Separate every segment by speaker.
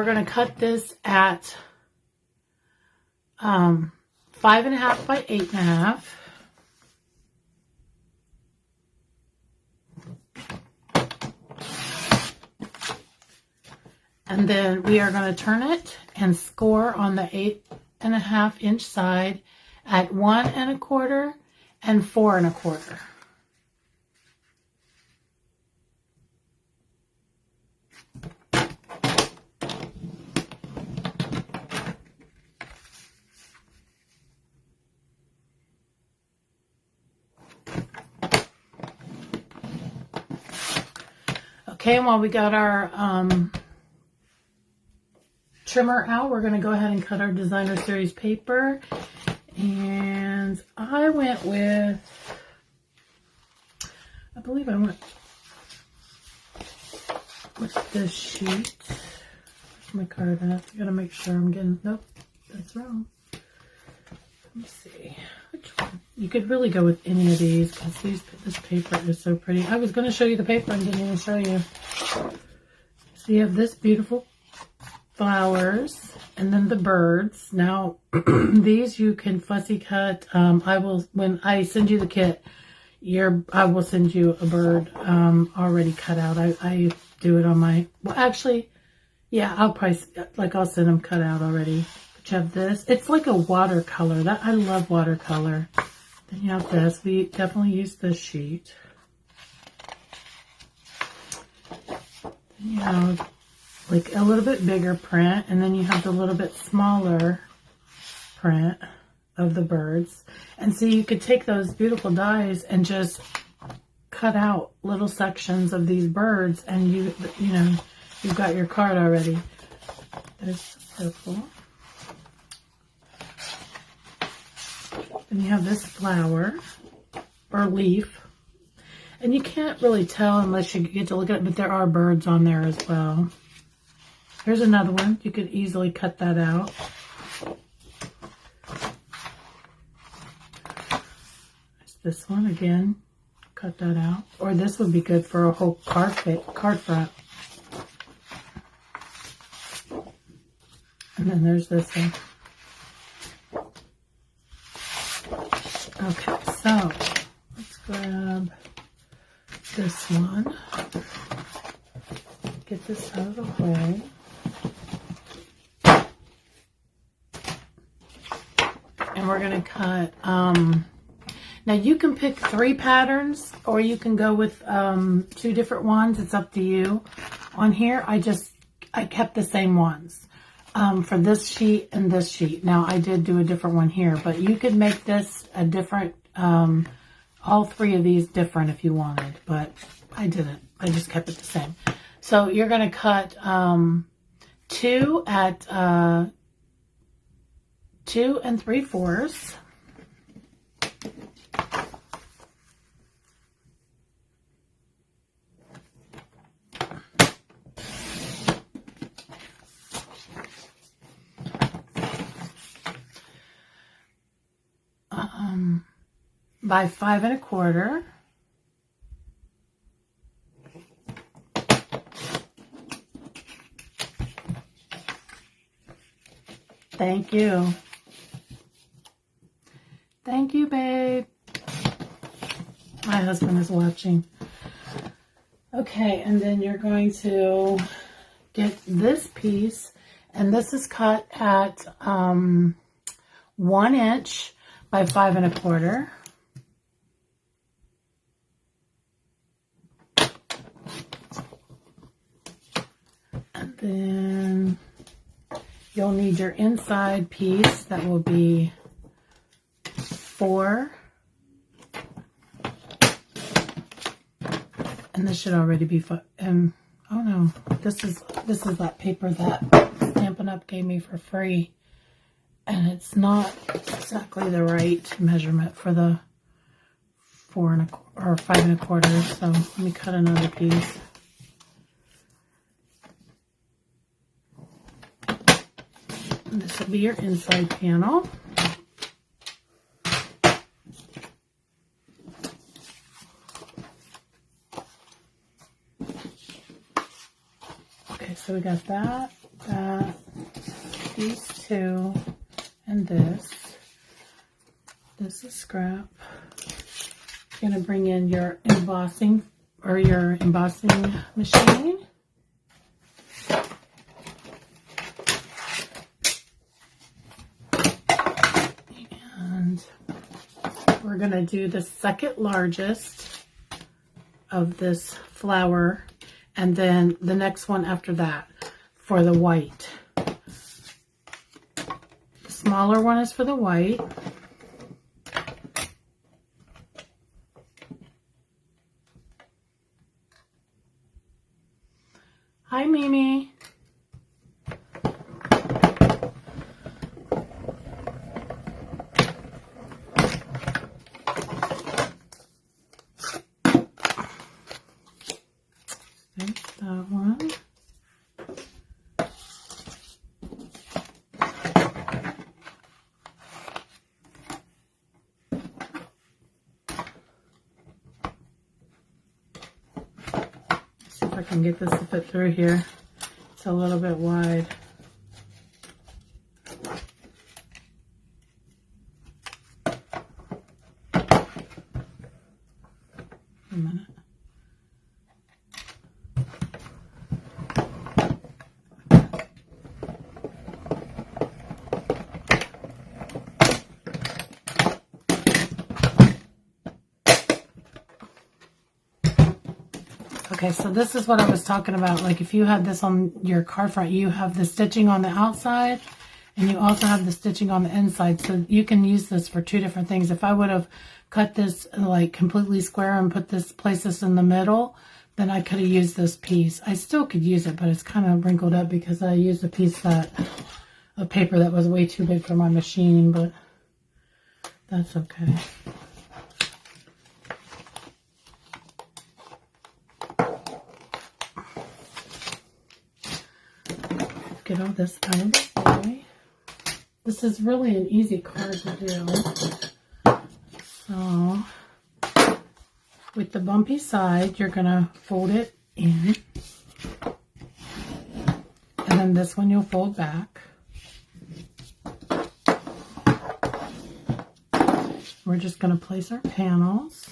Speaker 1: we're going to cut this at 5.5 by 8.5. And then we are going to turn it and score on the 8.5 inch side at 1 1/4 and 4 1/4. Okay, and while we got our trimmer out, we're going to go ahead and cut our designer series paper. And I went with, I believe I went with this sheet. Where's my card at? I gotta make sure I'm getting, nope, that's wrong. Let me see, which one? You could really go with any of these because this paper is so pretty. I was going to show you the paper and didn't even show you. So you have this beautiful flowers and then the birds. Now these you can fussy cut. I will, when I send you the kit, I will send you a bird already cut out. I do it on my, well actually, yeah, I'll send them cut out already. But you have this. It's like a watercolor. I love watercolor. Then you have this. We definitely use this sheet. Then you have like a little bit bigger print, and then you have the little bit smaller print of the birds. And so you could take those beautiful dies and just cut out little sections of these birds, and you know, you've got your card already. There's the purple. And you have this flower or leaf. And you can't really tell unless you get to look at it, but there are birds on there as well. Here's another one. You could easily cut that out. There's this one again. Cut that out. Or this would be good for a whole card front. And then there's this one. Okay, so let's grab this one. Get this out of the hole. And we're going to cut, now you can pick 3 patterns or you can go with 2 different ones. It's up to you. On here, I kept the same ones for this sheet and this sheet. Now I did do a different one here, but you could make this a different, all 3 of these different if you wanted, but I didn't. I just kept it the same. So you're going to cut 2 at 2 3/4. By 5 1/4. Thank you. Thank you, babe. My husband is watching. Okay, and then you're going to get this piece, and this is cut at 1 inch by 5 1/4. And then you'll need your inside piece that will be 4. And this should already be oh no, this is that paper that Stampin' Up gave me for free. And it's not exactly the right measurement for the 4 1/4 or 5 1/4. So let me cut another piece. And this will be your inside panel. Okay, so we got that, that. these two and this. This is scrap. You're going to bring in your embossing machine. And we're going to do the second largest of this flower, and then the next one after that for the white. The smaller one is for the white. Hi, Mimi. There's that one. See if I can get this to fit through here. It's a little bit wide. A minute. Okay, so this is what I was talking about. Like if you had this on your card front, you have the stitching on the outside and you also have the stitching on the inside. So you can use this for two different things. If I would have cut this like completely square and place this in the middle, then I could have used this piece. I still could use it, but it's kind of wrinkled up because I used a piece of paper that was way too big for my machine, but that's okay. Get all this out of the way. This is really an easy card to do. So, with the bumpy side, you're going to fold it in. And then this one you'll fold back. We're just going to place our panels.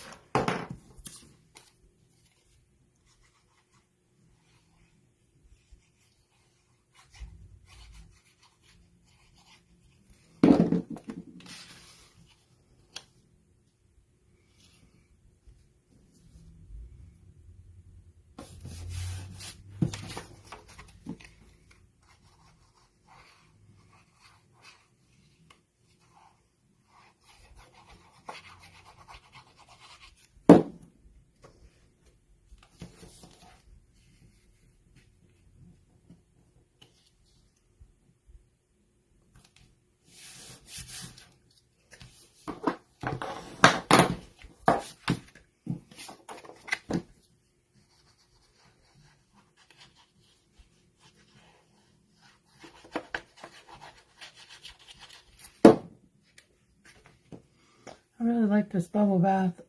Speaker 1: I really like this bubble bath.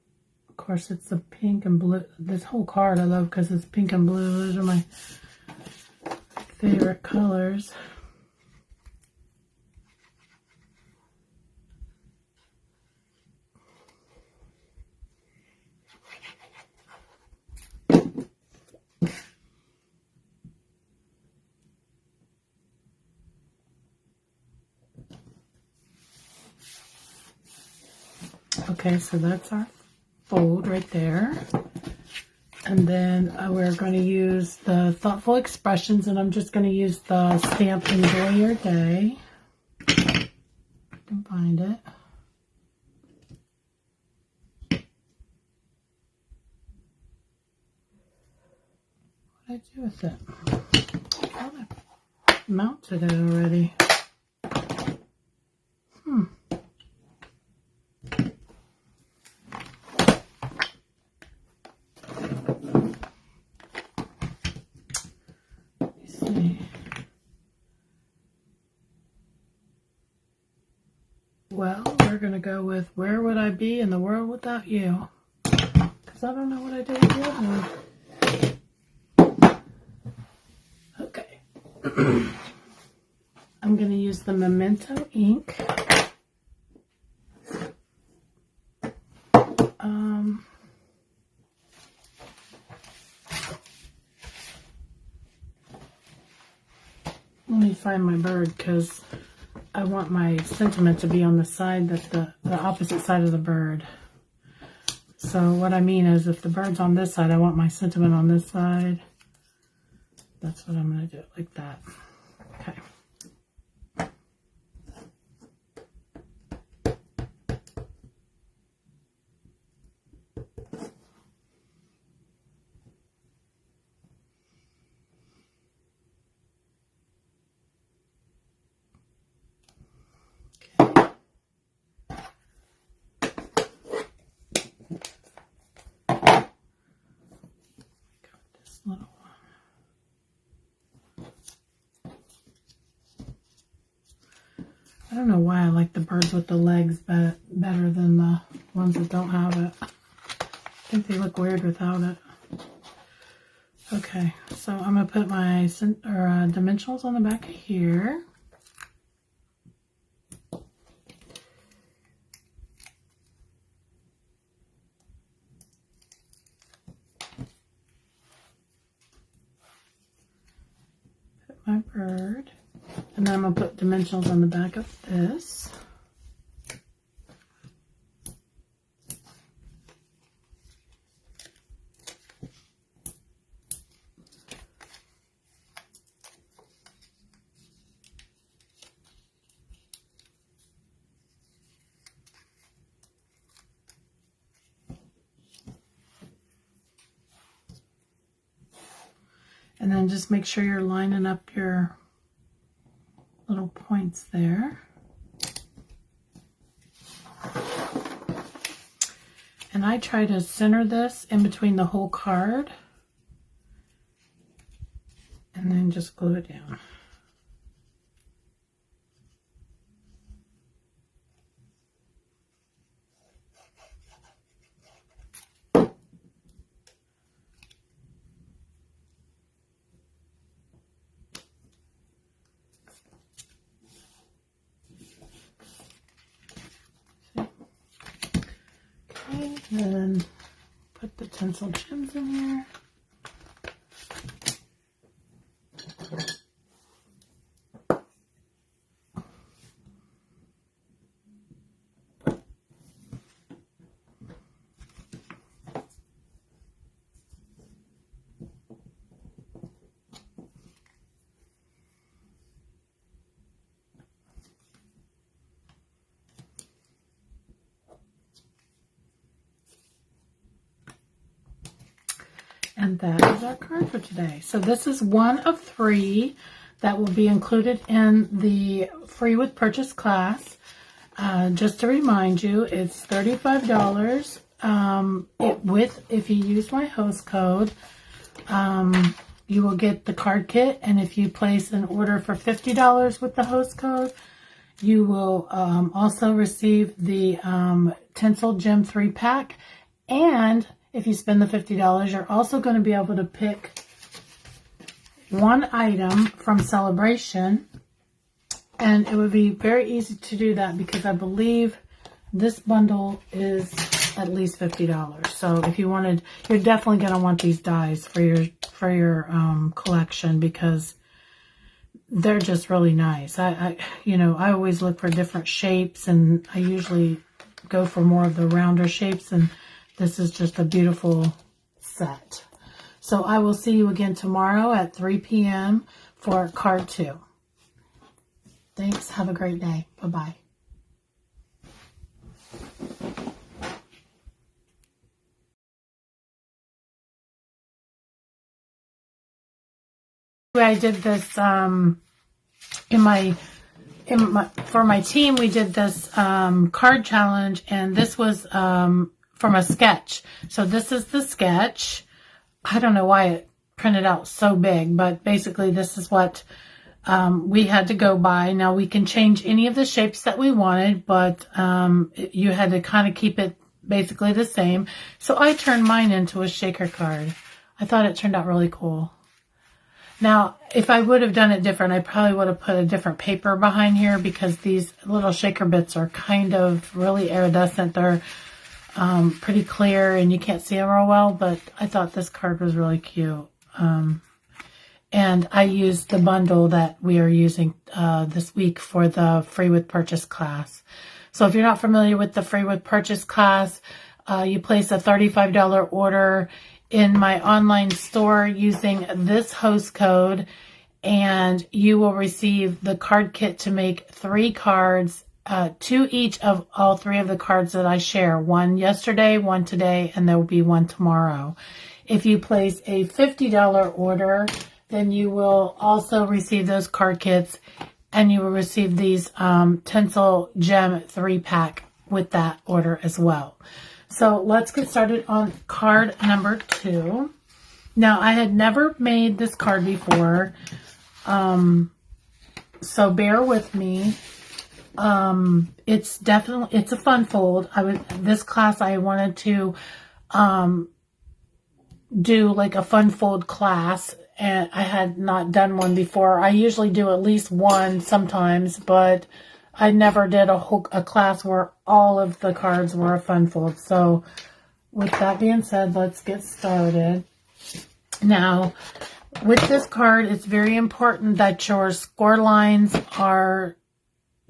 Speaker 1: Of course, it's the pink and blue. This whole card I love because it's pink and blue. Those are my favorite colors. Okay, so that's our fold right there. And then we're going to use the Thoughtful Expressions, and I'm just going to use the stamp Enjoy Your Day. I can find it. What did I do with it? I thought I mounted it already. Well, we're going to go with Where Would I Be in the World Without You? Because I don't know what I did with the other one. Okay. I'm going to use use the Memento ink. Let me find my bird because I want my sentiment to be on the side that the opposite side of the bird. So what I mean is if the bird's on this side, I want my sentiment on this side. That's what I'm going to do, like that. Okay. Little one. I don't know why I like the birds with the legs better than the ones that don't have it. I think they look weird without it. Okay, so I'm going to put my dimensionals on the back of here. My bird, and then I'm going to put dimensionals on the back of this. And then just make sure you're lining up your little points there. And I try to center this in between the whole card. And then just glue it down. And then put the tinsel gems in here. And that is our card for today. So this is one of 3 that will be included in the free with purchase class. Just to remind you, it's $35. If you use my host code, you will get the card kit. And if you place an order for $50 with the host code, you will also receive the Tinsel Gem 3-pack. And if you spend the $50, you're also going to be able to pick one item from Sale-A-Bration. And it would be very easy to do that because I believe this bundle is at least $50. So if you wanted, you're definitely going to want these dies for your collection because they're just really nice. I always look for different shapes, and I usually go for more of the rounder shapes, and this is just a beautiful set. So I will see you again tomorrow at 3 p.m. for card 2. Thanks. Have a great day. Bye-bye. I did this for my team. We did this card challenge, and this was from a sketch. So this is the sketch. I don't know why it printed out so big, but basically this is what we had to go by. Now we can change any of the shapes that we wanted, but you had to kind of keep it basically the same. So I turned mine into a shaker card. I thought it turned out really cool. Now, if I would have done it different, I probably would have put a different paper behind here because these little shaker bits are kind of really iridescent. They're pretty clear and you can't see them real well, but I thought this card was really cute. And I used the bundle that we are using this week for the free with purchase class. So if you're not familiar with the free with purchase class, you place a $35 order in my online store using this host code, and you will receive the card kit to make 3 cards, 2 each of all 3 of the cards that I share. 1 yesterday, 1 today, and there will be 1 tomorrow. If you place a $50 order, then you will also receive those card kits, and you will receive these Tinsel Gem 3-pack with that order as well. So let's get started on card number 2. Now, I had never made this card before, so bear with me. It's a fun fold. This class I wanted to do like a fun fold class, and I had not done one before. I usually do at least one sometimes, but I never did a class where all of the cards were a fun fold. So with that being said, let's get started. Now, with this card, it's very important that your score lines are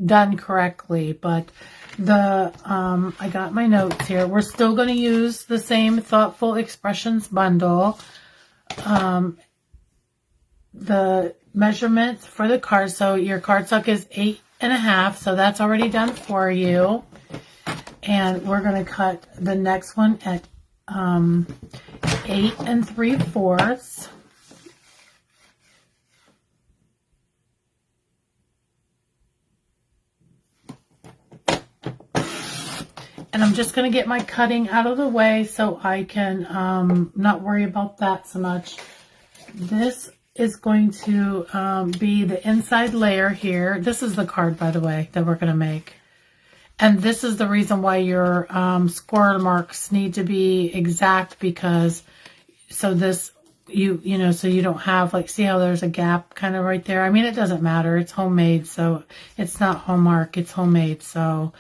Speaker 1: done correctly, but I got my notes here. We're still going to use the same Thoughtful Expressions bundle. The measurements for the card, so your cardstock is 8.5, so that's already done for you. And we're going to cut the next one at 8 3/4. And I'm just going to get my cutting out of the way so I can not worry about that so much. This is going to be the inside layer here. This is the card, by the way, that we're going to make. And this is the reason why your score marks need to be exact, because so this, you know, so you don't have, like, see how there's a gap kind of right there? I mean, it doesn't matter. It's homemade, so it's not Hallmark. It's homemade, so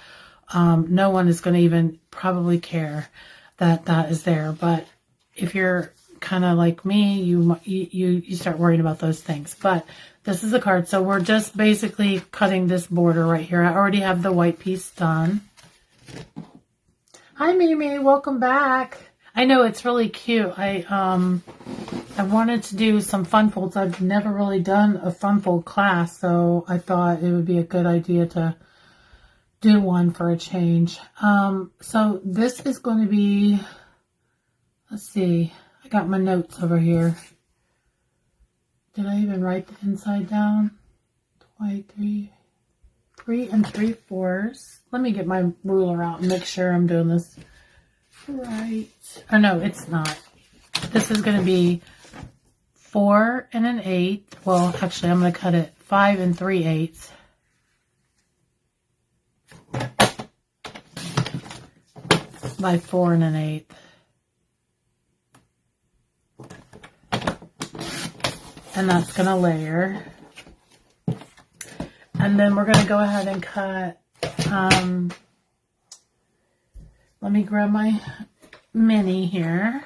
Speaker 1: no one is going to even probably care that that is there. But if you're kind of like me, you start worrying about those things. But this is the card, so we're just basically cutting this border right here. I already have the white piece done. Hi Mimi, welcome back. I know it's really cute. I wanted to do some fun folds. I've never really done a fun fold class, so I thought it would be a good idea to do one for a change. So this is going to be, let's see, I got my notes over here. Did I even write the inside down? 3 3/4. Let me get my ruler out and make sure I'm doing this right. Oh no, it's not. This is going to be 4 1/8. Well, actually, I'm going to cut it 5 3/8. By 4 1/8. And that's going to layer. And then we're going to go ahead and cut, let me grab my mini here.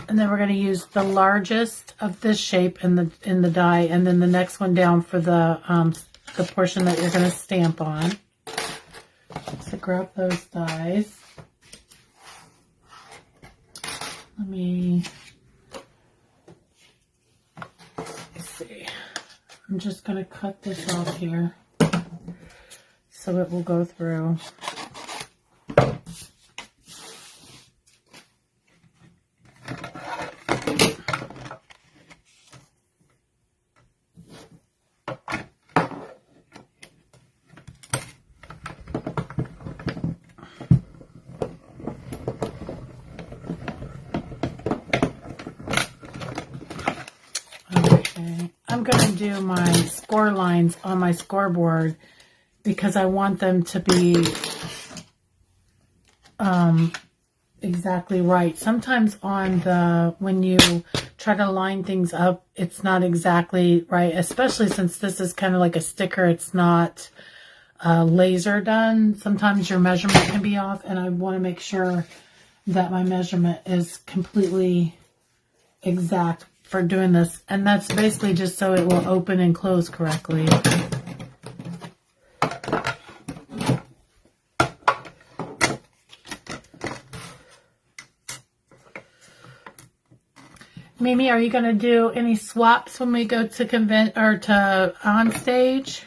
Speaker 1: And then we're going to use the largest of this shape in the die, and then the next one down for the portion that you're going to stamp on. So grab those dies. Let's see. I'm just going to cut this off here so it will go through. I'm going to do my score lines on my scoreboard because I want them to be exactly right. Sometimes on the, when you try to line things up, it's not exactly right, especially since this is kind of like a sticker. It's not laser done. Sometimes your measurement can be off, and I want to make sure that my measurement is completely exact for doing this. And that's basically just so it will open and close correctly. Mimi, are you going to do any swaps when we go to convent or to on stage?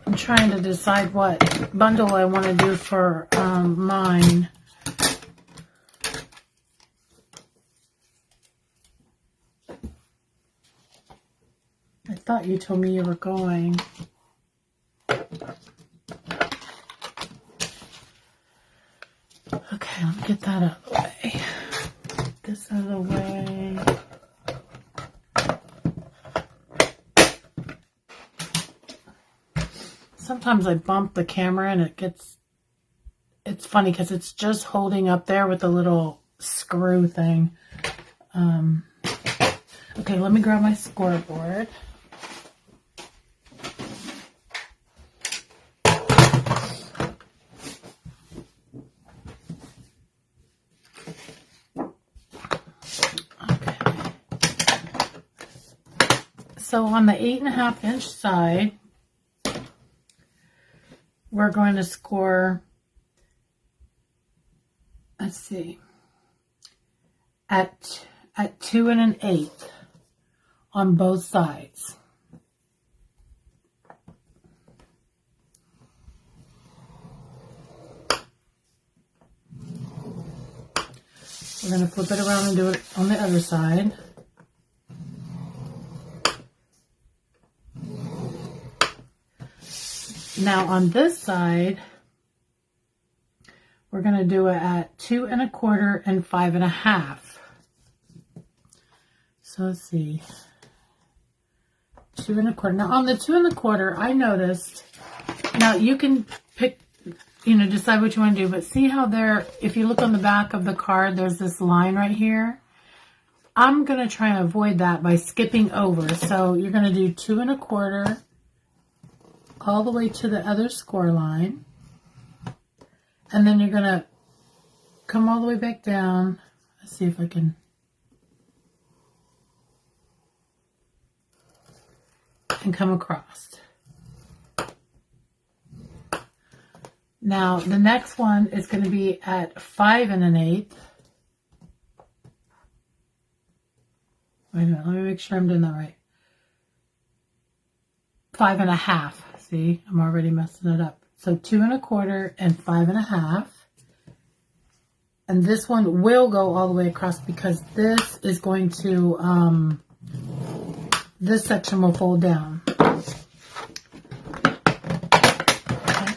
Speaker 1: I'm trying to decide what bundle I want to do for mine. I thought you told me you were going. Okay, let me get that out of the way. Get this out of the way. Sometimes I bump the camera and it's funny because it's just holding up there with the little screw thing. Okay, let me grab my scoreboard. So on the 8.5 inch side, we're going to score, let's see, at 2 1/8 on both sides. We're going to flip it around and do it on the other side. Now on this side, we're going to do it at 2 1/4 and 5 1/2. So let's see, 2 1/4. Now on the 2 1/4, I noticed, now you can pick, decide what you want to do, but see how there, if you look on the back of the card, there's this line right here. I'm going to try and avoid that by skipping over. So you're going to do 2 1/4 all the way to the other score line. And then you're going to come all the way back down. Let's see if I can. And come across. Now the next one is going to be at 5 1/8. Wait a minute, let me make sure I'm doing that right. 5 1/2. See, I'm already messing it up. So 2 1/4 and 5 1/2. And this one will go all the way across because this is going to, this section will fold down. Okay,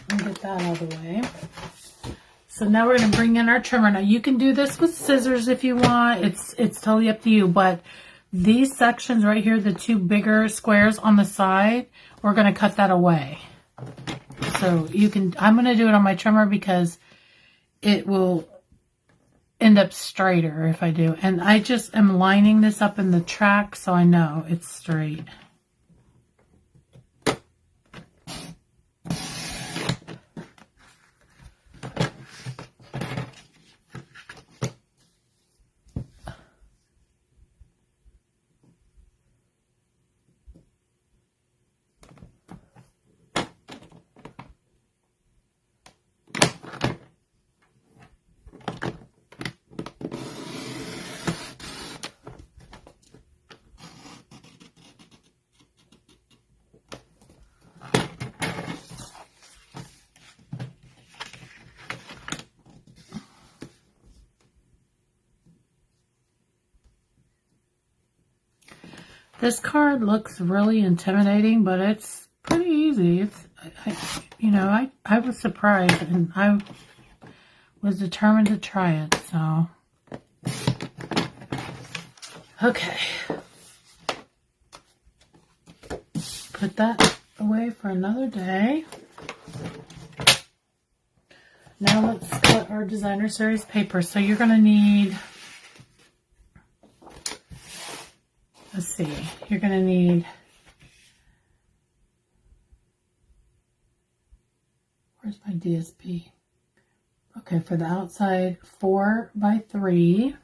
Speaker 1: let me get that out of the way. So now we're going to bring in our trimmer. Now you can do this with scissors if you want. It's totally up to you. But these sections right here, the two bigger squares on the side, we're going to cut that away. So you can, I'm going to do it on my trimmer because it will end up straighter if I do. And I just am lining this up in the track so I know it's straight. This card looks really intimidating, but it's pretty easy. It's, I was surprised, and I was determined to try it, so. Okay. Put that away for another day. Now let's cut our designer series paper. So you're going to need, let's see, you're going to need, where's my DSP? Okay, for the outside, 4x3.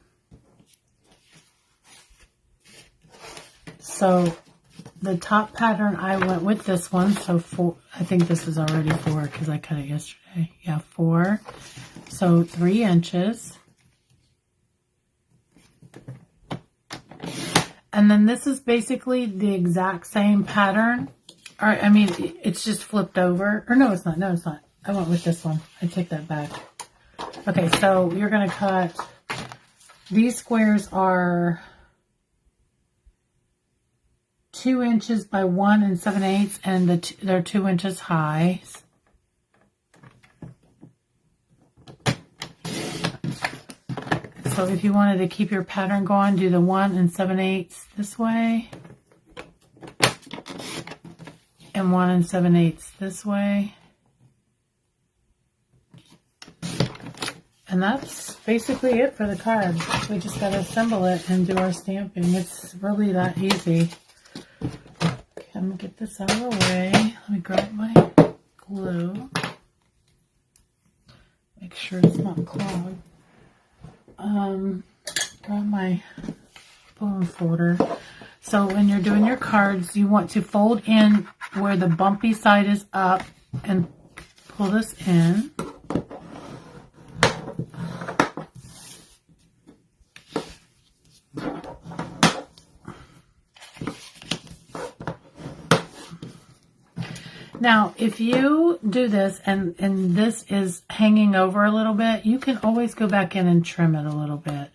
Speaker 1: So the top pattern, I went with this one. So 4, I think this is already 4 because I cut it yesterday. Yeah, 4. So 3 inches. And then this is basically the exact same pattern. Or, I mean, it's just flipped over. Or no, it's not. No, it's not. I went with this one. I take that back. Okay, so you're going to cut, these squares are 2 inches by 1 7/8, and they're 2 inches high. So if you wanted to keep your pattern going, do the 1 7/8 this way, and 1 7/8 this way. And that's basically it for the card. We just got to assemble it and do our stamping. It's really that easy. Okay, I'm going to get this out of the way. Let me grab my glue. Make sure it's not clogged. Grab my bone folder. So when you're doing your cards, you want to fold in where the bumpy side is up and pull this in. Now, if you do this and this is hanging over a little bit, you can always go back in and trim it a little bit.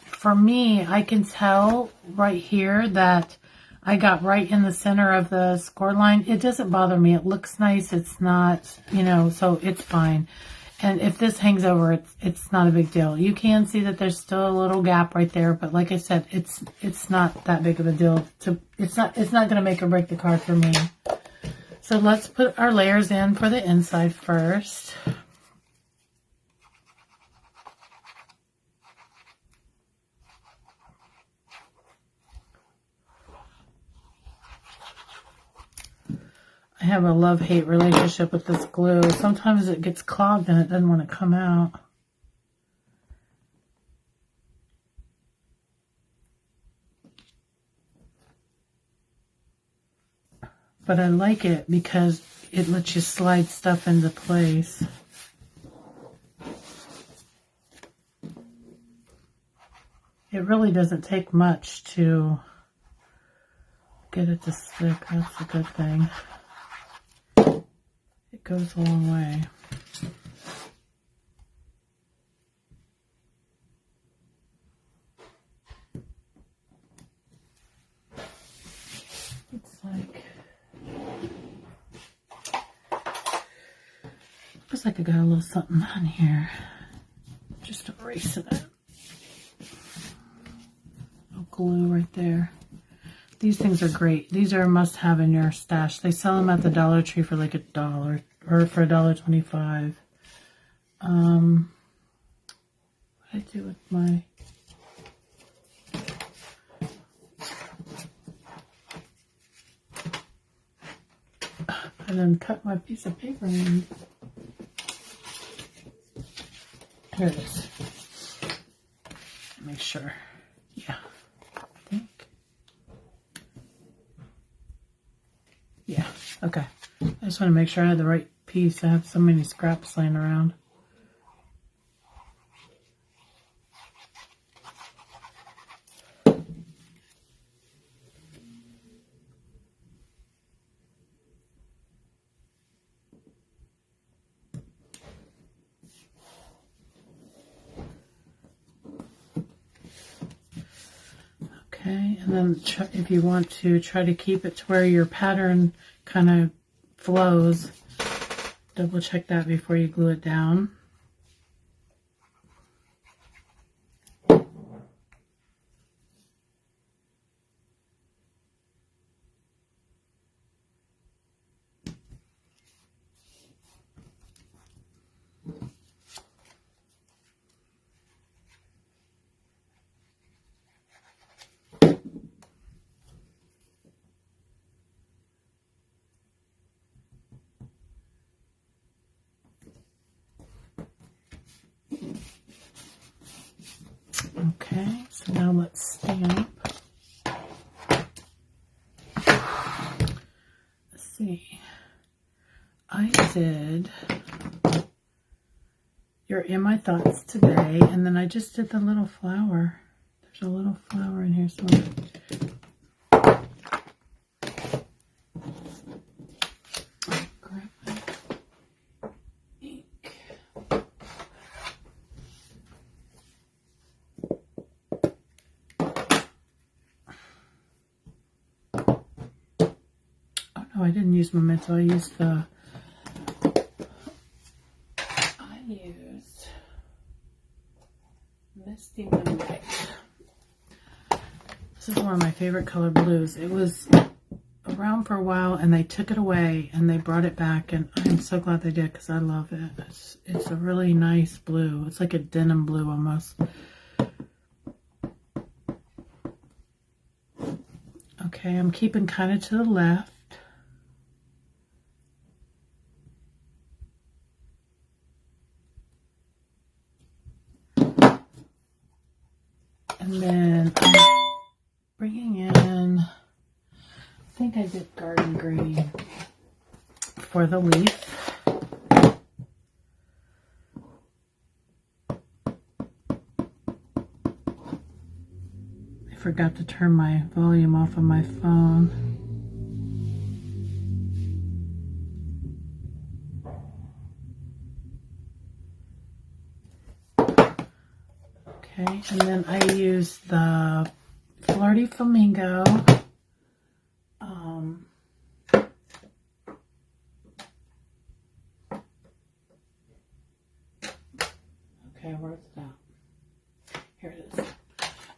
Speaker 1: For me, I can tell right here that I got right in the center of the score line. It doesn't bother me. It looks nice. It's not, you know, so it's fine. And if this hangs over, it's not a big deal. You can see that there's still a little gap right there, but like I said, it's not that big of a deal. It's not going to make or break the card for me. So let's put our layers in for the inside first. I have a love-hate relationship with this glue. Sometimes it gets clogged and it doesn't want to come out. But I like it because it lets you slide stuff into place. It really doesn't take much to get it to stick. That's a good thing. It goes a long way. It's like, looks like I got a little something on here. Just erasing it. Glue right there. These things are great. These are a must-have in your stash. They sell them at the Dollar Tree for like $1 or for $1.25. What did I do with my? I then cut my piece of paper in. Here it is. Make sure. Yeah. I think. Yeah. Okay. I just want to make sure I have the right piece. I have so many scraps laying around. Okay, and then if you want to try to keep it to where your pattern kind of flows, double check that before you glue it down. bullet stamp. Let's see. I did You're in My Thoughts Today, and then I just did the little flower. There's a little flower in here somewhere. Grab my ink. Oh no, I didn't use Memento. I used Misty Moonlight. This is one of my favorite color blues. It was around for a while and they took it away and they brought it back, and I'm so glad they did because I love it. It's a really nice blue. It's like a denim blue almost. Okay, I'm keeping kind of to the left. And then I'm bringing in, I think I did garden green for the leaf. I forgot to turn my volume off of my phone. Okay, and then I use the Flirty Flamingo. Okay, where's that? Here it is.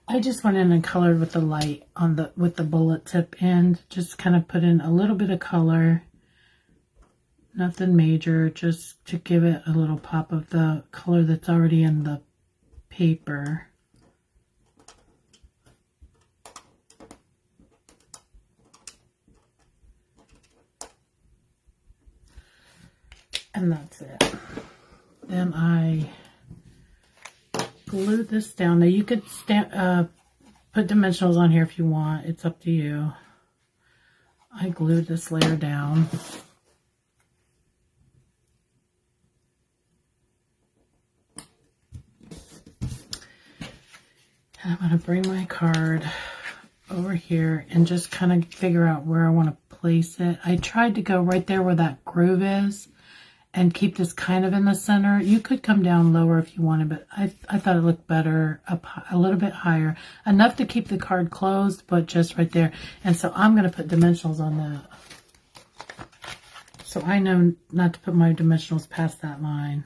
Speaker 1: I just went in and colored with the light on with the bullet tip end. Just kind of put in a little bit of color. Nothing major, just to give it a little pop of the color that's already in the paper. And that's it. Then I glue this down. Now you could put dimensionals on here if you want. It's up to you. I glued this layer down. And I'm going to bring my card over here and just kind of figure out where I want to place it. I tried to go right there where that groove is and keep this kind of in the center. You could come down lower if you wanted, but I thought it looked better up a little bit higher. Enough to keep the card closed, but just right there. And so I'm going to put dimensionals on that. So I know not to put my dimensionals past that line.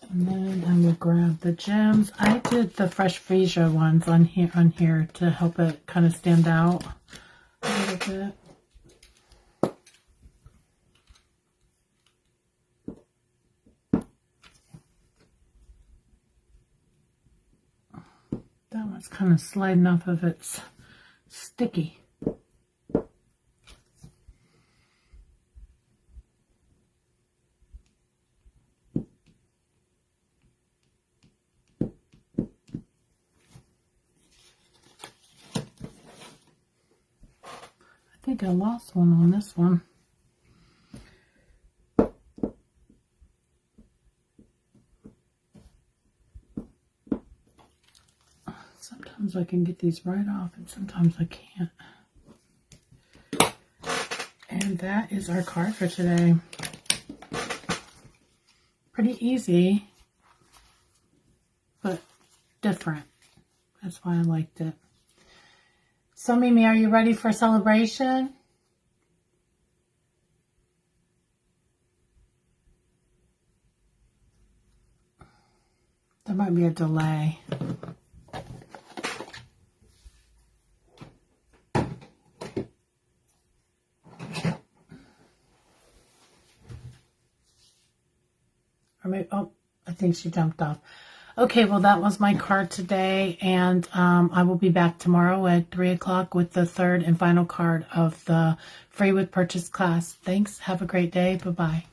Speaker 1: And then I will grab the gems. I did the Fresh Freesia ones on here to help it kind of stand out a little bit. That one's kind of sliding off of its sticky. I think I lost one on this one. Sometimes I can get these right off and sometimes I can't. And that is our card for today. Pretty easy, but different. That's why I liked it. So Mimi, are you ready for celebration? There might be a delay. Or maybe, oh, I think she jumped off. Okay, well, that was my card today, and I will be back tomorrow at 3 o'clock with the third and final card of the Free with Purchase class. Thanks. Have a great day. Bye-bye.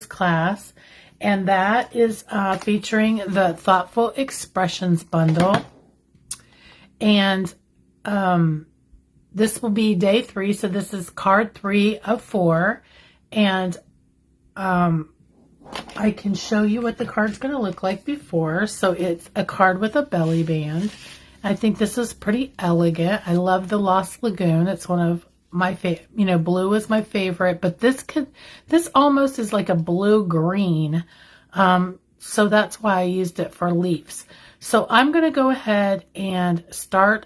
Speaker 1: Class, and that is featuring the Thoughtful Expressions bundle, and this will be day 3, so this is card 3 of 4, and I can show you what the card's going to look like before. So it's a card with a belly band. I think this is pretty elegant. I love the Lost Lagoon. It's one of my favorite, blue is my favorite, but this almost is like a blue-green. So that's why I used it for leaves. So I'm going to go ahead and start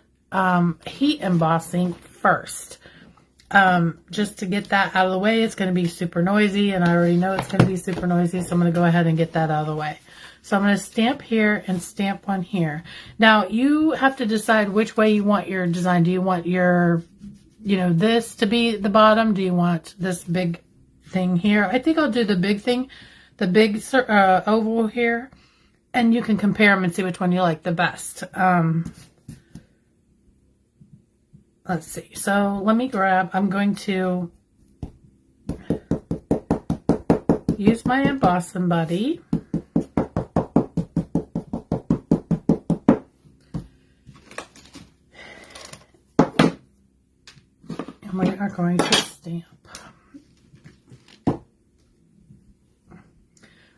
Speaker 1: heat embossing first. Just to get that out of the way. It's going to be super noisy, and I already know it's going to be super noisy, so I'm going to go ahead and get that out of the way. So I'm going to stamp here and stamp one here. Now, you have to decide which way you want your design. Do you want your, this to be the bottom? Do you want this big thing here? I think I'll do the big thing, the big oval here, and you can compare them and see which one you like the best. Let's see. So let me grab, I'm going to use my embossing buddy. And we are going to stamp.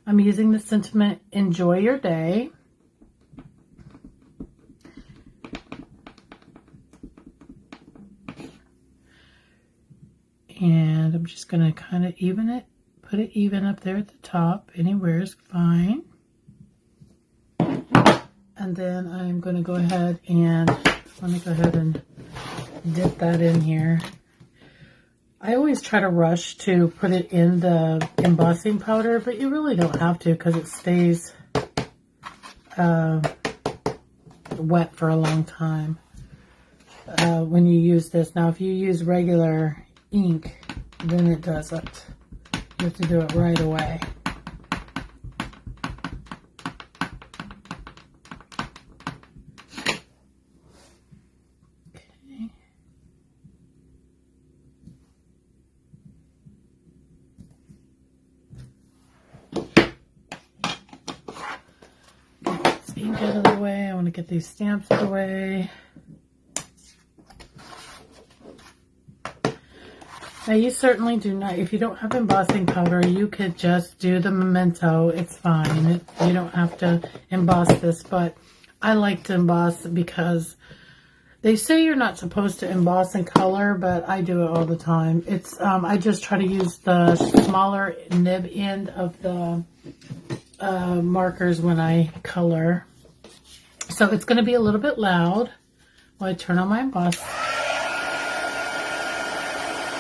Speaker 1: I'm using the sentiment, enjoy your day. And I'm just going to kind of even it, put it even up there at the top. Anywhere is fine. And then I'm going to go ahead and, let me go ahead and dip that in here. I always try to rush to put it in the embossing powder, but you really don't have to because it stays wet for a long time when you use this. Now, if you use regular ink, then it doesn't. You have to do it right away. Okay. Get this ink out of the way. I want to get these stamps out of the way. Now, you certainly do not, if you don't have embossing powder, you could just do the memento. It's fine. You don't have to emboss this, but I like to emboss because they say you're not supposed to emboss in color, but I do it all the time. It's I just try to use the smaller nib end of the markers when I color. So it's going to be a little bit loud while I turn on my emboss.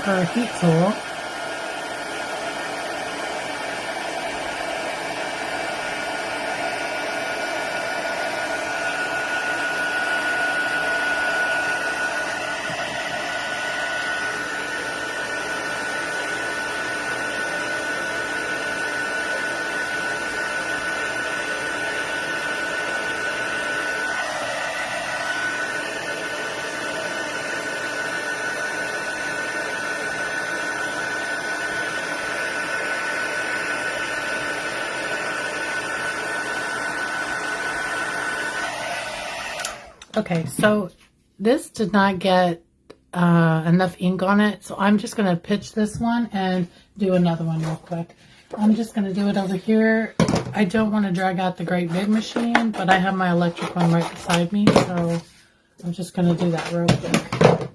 Speaker 1: Or heat tool. Okay, so this did not get enough ink on it, so I'm just going to pitch this one and do another one real quick. I'm just going to do it over here. I don't want to drag out the great big machine, but I have my electric one right beside me, so I'm just going to do that real quick.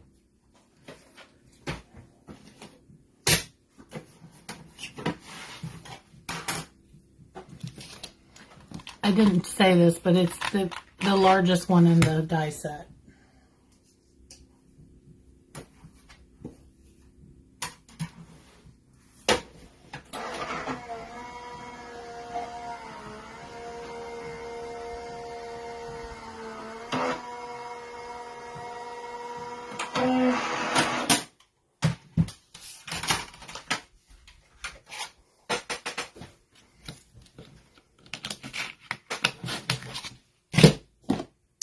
Speaker 1: I didn't say this, but it's the largest one in the die set.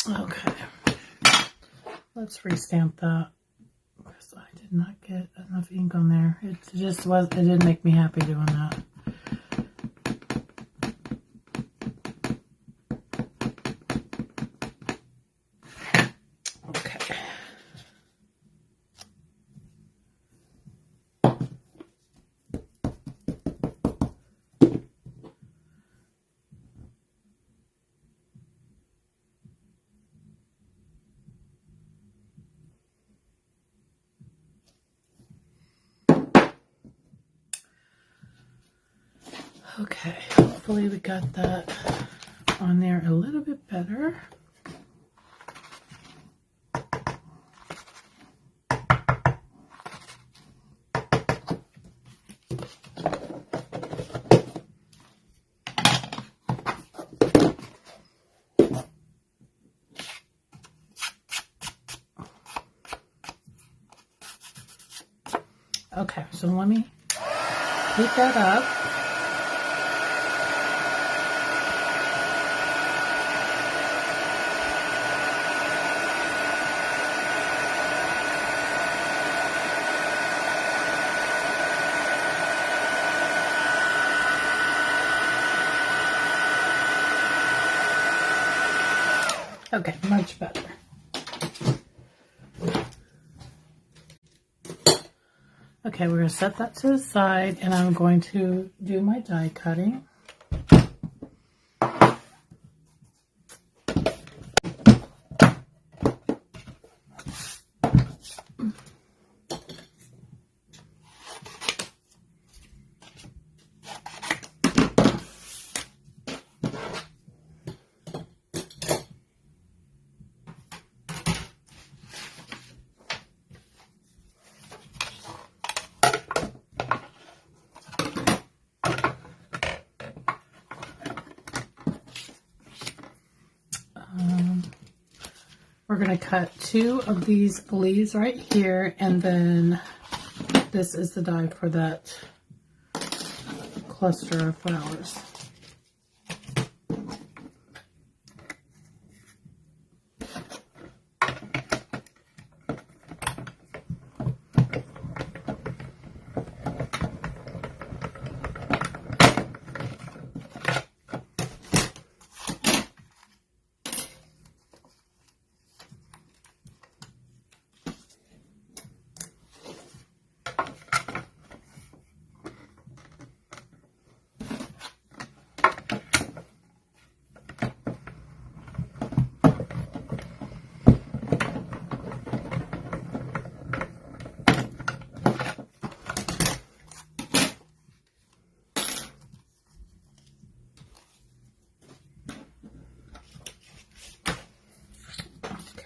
Speaker 1: Okay, let's restamp that because I did not get enough ink on there. It just was, it didn't make me happy doing that. Okay. Okay, hopefully we got that on there a little bit better. Okay, so let me heat that up. Okay, much better. Okay, we're going to set that to the side, and I'm going to do my die cutting. We're going to cut 2 of these leaves right here, and then this is the die for that cluster of flowers.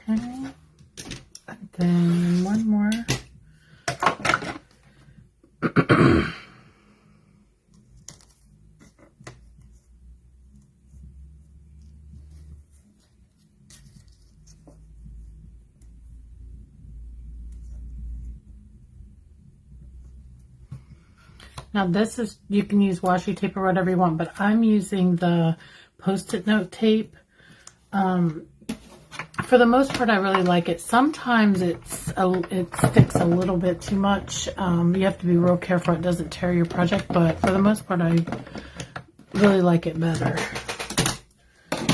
Speaker 1: Okay, and then one more. Now this is, you can use washi tape or whatever you want, but I'm using the Post-it note tape. For the most part, I really like it. Sometimes it sticks a little bit too much. You have to be real careful it doesn't tear your project, but for the most part, I really like it better. I'll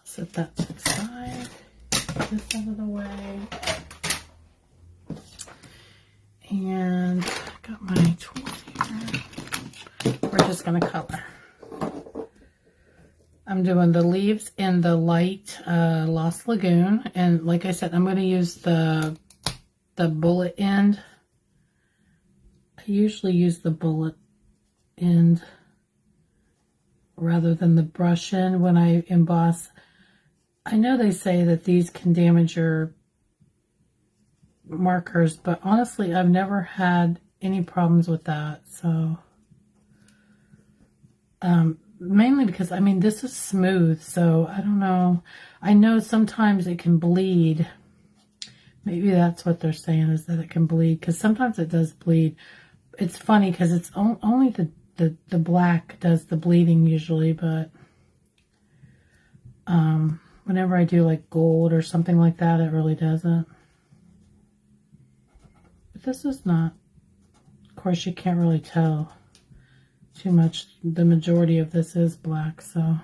Speaker 1: set that to the side. Get this out of the way. And I got my tool here. We're just going to color. I'm doing the leaves in the light Lost Lagoon. And like I said, I'm going to use the bullet end. I usually use the bullet end rather than the brush end when I emboss. I know they say that these can damage your markers, but honestly I've never had any problems with that. So mainly because I mean this is smooth, so I don't know. I know sometimes it can bleed. Maybe that's what they're saying, is that it can bleed, because sometimes it does bleed. It's funny because it's only the black does the bleeding usually, but Whenever I do like gold or something like that, it really doesn't. But this is not. Of course, you can't really tell too much. The majority of this is black, so.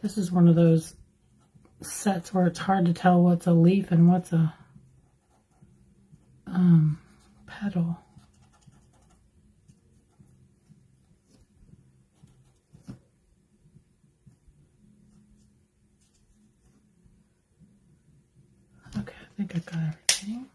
Speaker 1: This is one of those sets where it's hard to tell what's a leaf and what's a petal. Okay, I think I got everything.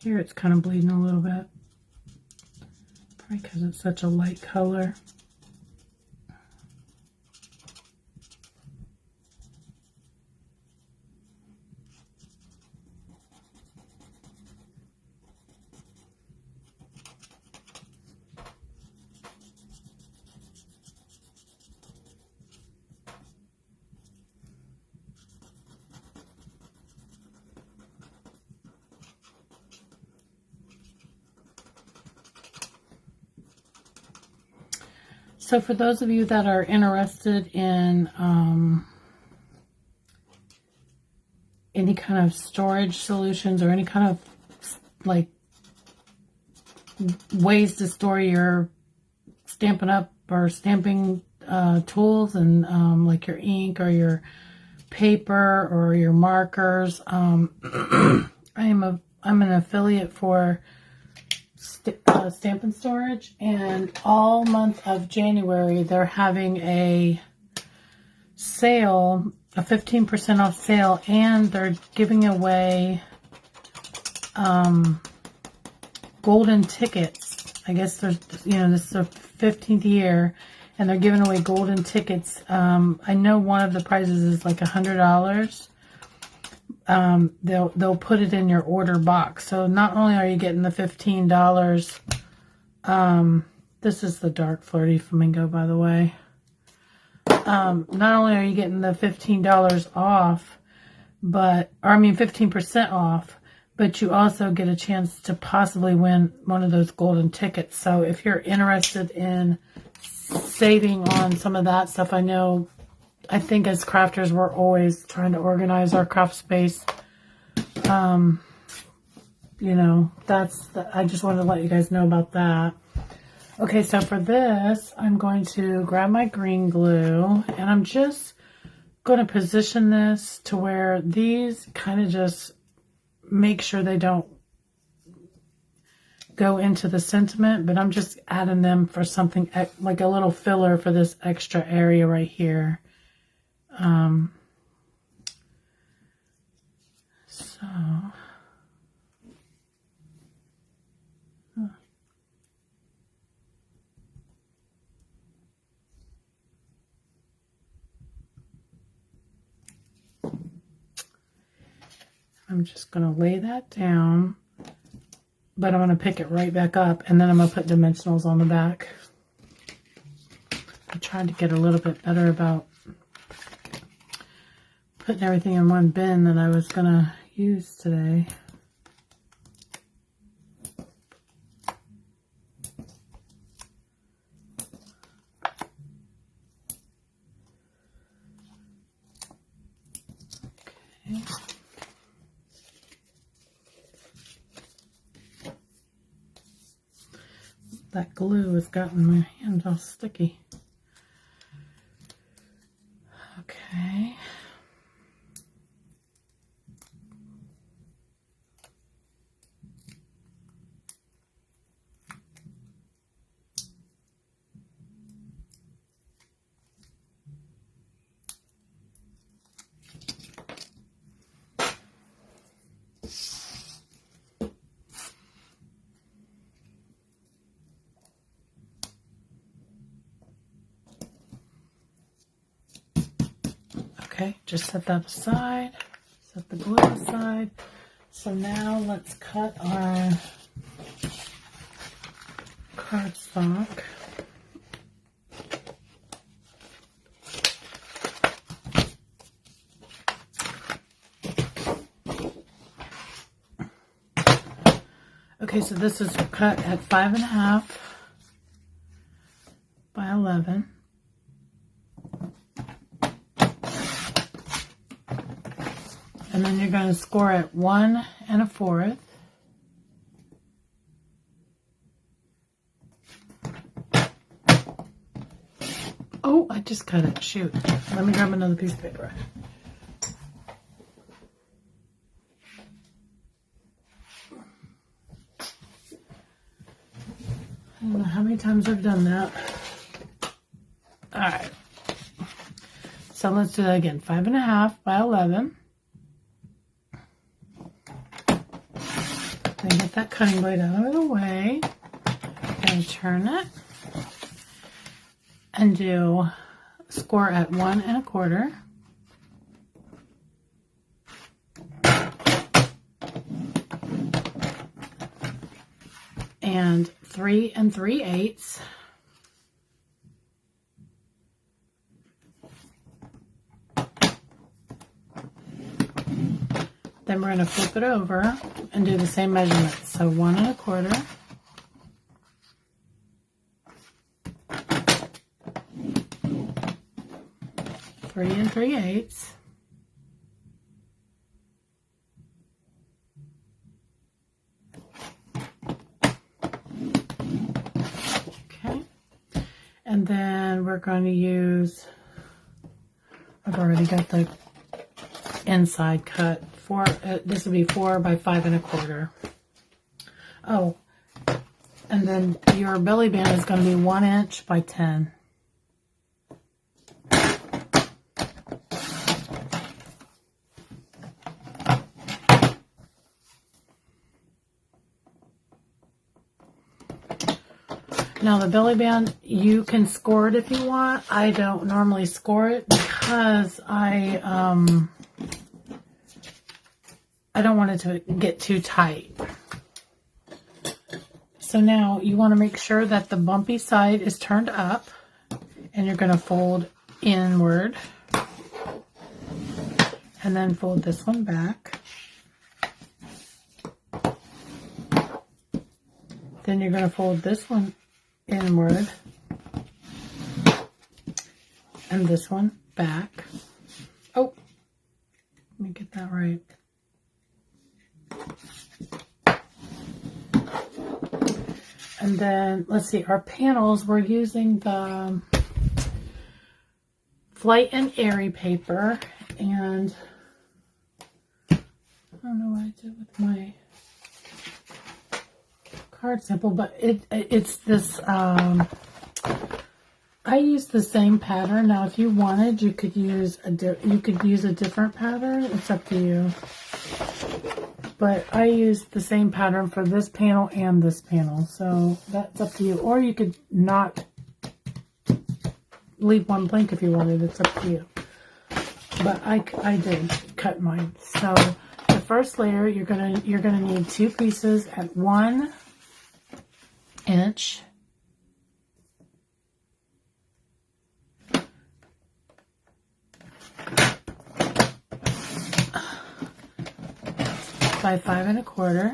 Speaker 1: Here it's kind of bleeding a little bit, probably because it's such a light color. So for those of you that are interested in any kind of storage solutions or any kind of like ways to store your Stampin' Up or stamping tools and like your ink or your paper or your markers, I'm an affiliate for Stampin' Storage, and all month of January they're having a sale, a 15% off sale, and they're giving away golden tickets. I guess there's, you know, this is the 15th year and they're giving away golden tickets. I know one of the prizes is like $100. They'll put it in your order box. So not only are you getting the $15, this is the dark flirty flamingo, by the way. Not only are you getting the $15 off, but, or I mean 15% off, but you also get a chance to possibly win one of those golden tickets. So if you're interested in saving on some of that stuff, I think as crafters, we're always trying to organize our craft space. You know, I just wanted to let you guys know about that. Okay, so for this, I'm going to grab my green glue and I'm just going to position this to where these kind of just make sure they don't go into the sentiment, but I'm just adding them for something like a little filler for this extra area right here. I'm just going to lay that down, but I'm going to pick it right back up, and then I'm going to put dimensionals on the back. I tried to get a little bit better about putting everything in one bin that I was going to use today. Okay. That glue has gotten my hands all sticky. Okay. Okay, just set that aside, set the glue aside. So now let's cut our cardstock. Okay, so this is cut at 5.5 by 11. And then you're going to score at 1 1/4. Oh, I just cut it. Shoot. Let me grab another piece of paper. I don't know how many times I've done that. Alright. So let's do that again. 5.5 by 11. Then get that cutting blade out of the way. And turn it. And do score at 1 1/4. And 3 3/8. Then we're going to flip it over and do the same measurements. So 1 1/4. 3 3/8. Okay. And then we're going to use, I've already got the inside cut. This would be 4 by 5 1/4. Oh, and then your belly band is going to be 1 inch by 10. Now the belly band, you can score it if you want. I don't normally score it because I don't want it to get too tight. So now you want to make sure that the bumpy side is turned up, and you're going to fold inward and then fold this one back. Then you're going to fold this one inward and this one back. Oh, let me get that right. And then let's see, our panels, we're using the Flight and Airy paper, and I don't know what I did with my card sample, but it's this, I use the same pattern. Now if you wanted, you could use a different pattern. It's up to you. But I use the same pattern for this panel and this panel, so that's up to you. Or you could not leave one blank if you wanted. It's up to you. But I did cut mine. So the first layer, you're gonna need 2 pieces at 1 inch. By 5 1/4.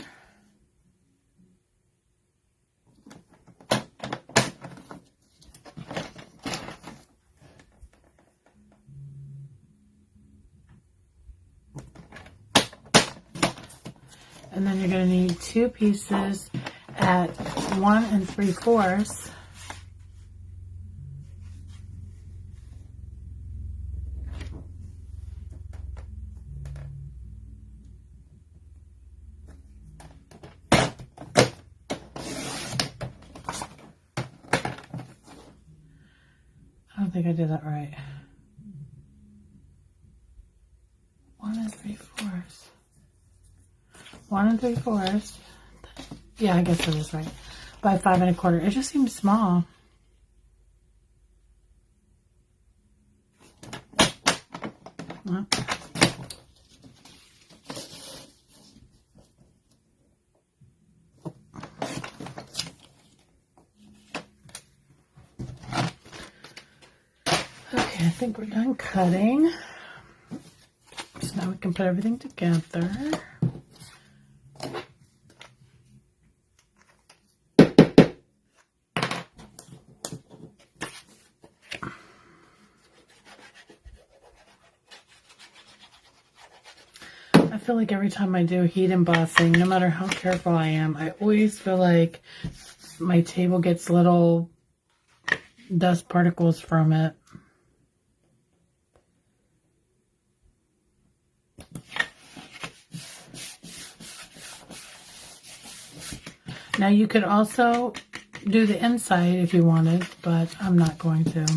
Speaker 1: And then you're going to need 2 pieces at 1 3/4. I don't think I did that right. 1 3/4. 1 3/4. Yeah, I guess that is right. By 5 1/4. It just seems small. Well, Okay, I think we're done cutting. So now we can put everything together. I feel like every time I do heat embossing, no matter how careful I am, I always feel like my table gets little dust particles from it. Now you could also do the inside if you wanted, but I'm not going to.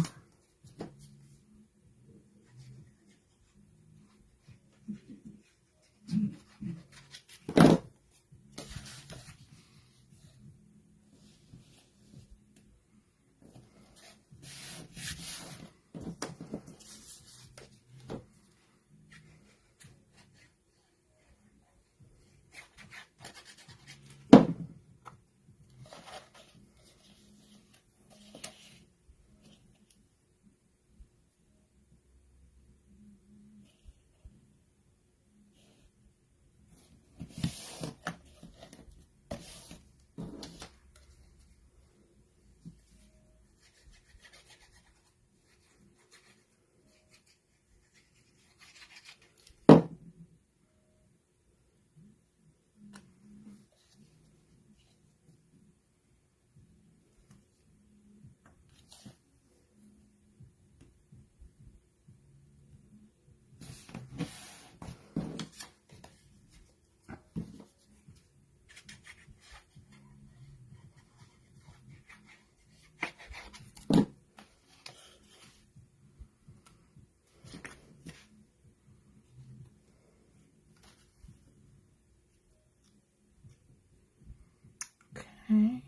Speaker 1: Okay.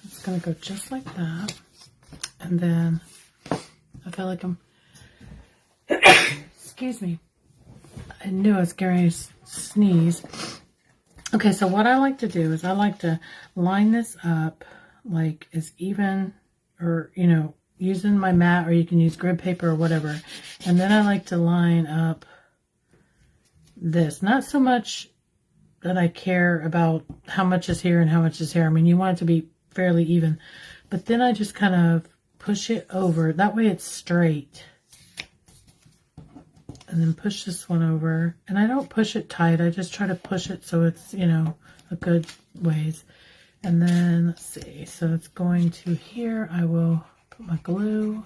Speaker 1: It's going to go just like that. And then I feel like I'm, excuse me, I knew I was going to sneeze. Okay, so what I like to do is I like to line this up like as even, or, you know, using my mat, or you can use grid paper or whatever. And then I like to line up this. Not so much that I care about how much is here and how much is here. I mean, you want it to be fairly even. But then I just kind of push it over. That way it's straight. And then push this one over. And I don't push it tight. I just try to push it so it's, you know, a good ways. And then, let's see. So it's going to here. I will put my glue.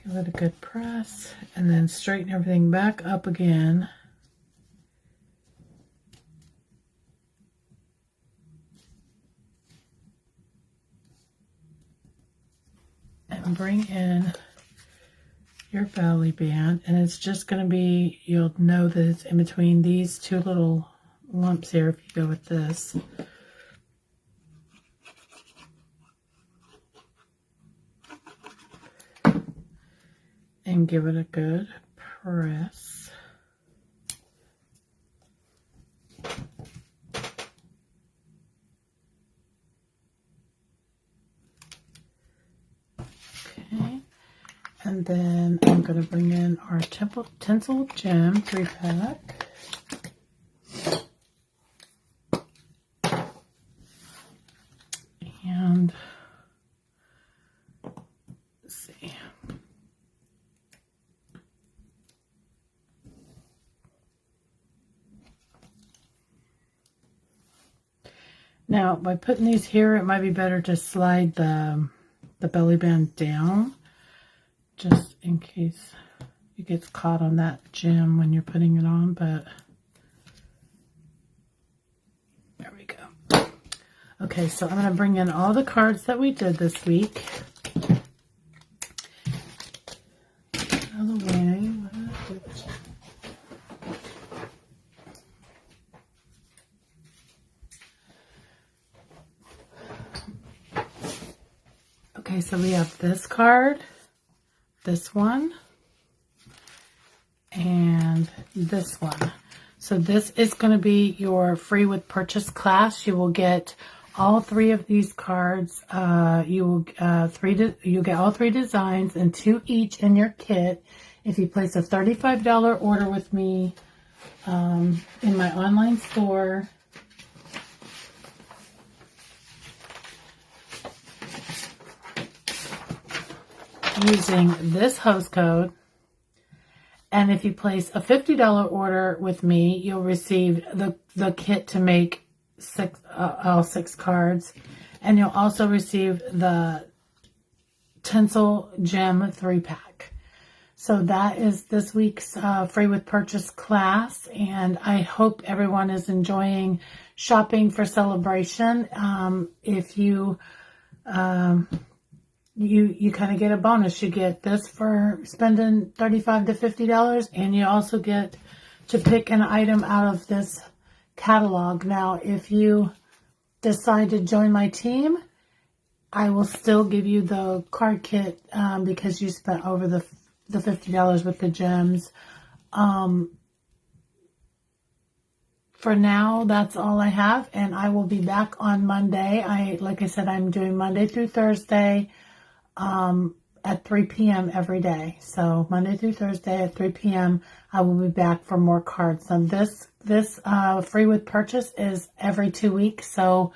Speaker 1: Give it a good press. And then straighten everything back up again. And bring in your belly band, and it's just going to be, you'll know that it's in between these two little lumps here if you go with this. And give it a good press. Okay. And then I'm going to bring in our Tinsel Gem 3-pack. And let's see. Now, by putting these here, it might be better to slide the belly band down, just in case it gets caught on that gem when you're putting it on, but there we go. Okay, so I'm going to bring in all the cards that we did this week. Out of the way. Okay, so we have this card, this one, and this one. So this is going to be your free with purchase class. You will get all 3 of these cards. You get all 3 designs and 2 each in your kit. If you place a $35 order with me in my online store, using this host code, and if you place a $50 order with me, you'll receive the kit to make all 6 cards, and you'll also receive the Tinsel Gem 3-pack. So that is this week's free with purchase class, and I hope everyone is enjoying shopping for Sale-A-Bration. If you you kind of get a bonus. You get this for spending $35 to $50, and you also get to pick an item out of this catalog. Now, if you decide to join my team, I will still give you the card kit because you spent over the $50 with the gems. For now, that's all I have, and I will be back on Monday. Like I said, I'm doing Monday through Thursday at 3 p.m. every day. So Monday through Thursday at 3 p.m. I will be back for more cards. So this free with purchase is every 2 weeks. So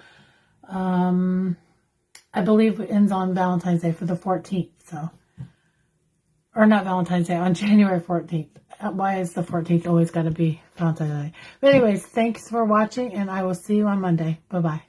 Speaker 1: I believe it ends on Valentine's Day for the 14th. So, or not Valentine's Day, on January 14th. Why is the 14th always got to be Valentine's Day? But anyways, thanks for watching, and I will see you on Monday. Bye-bye.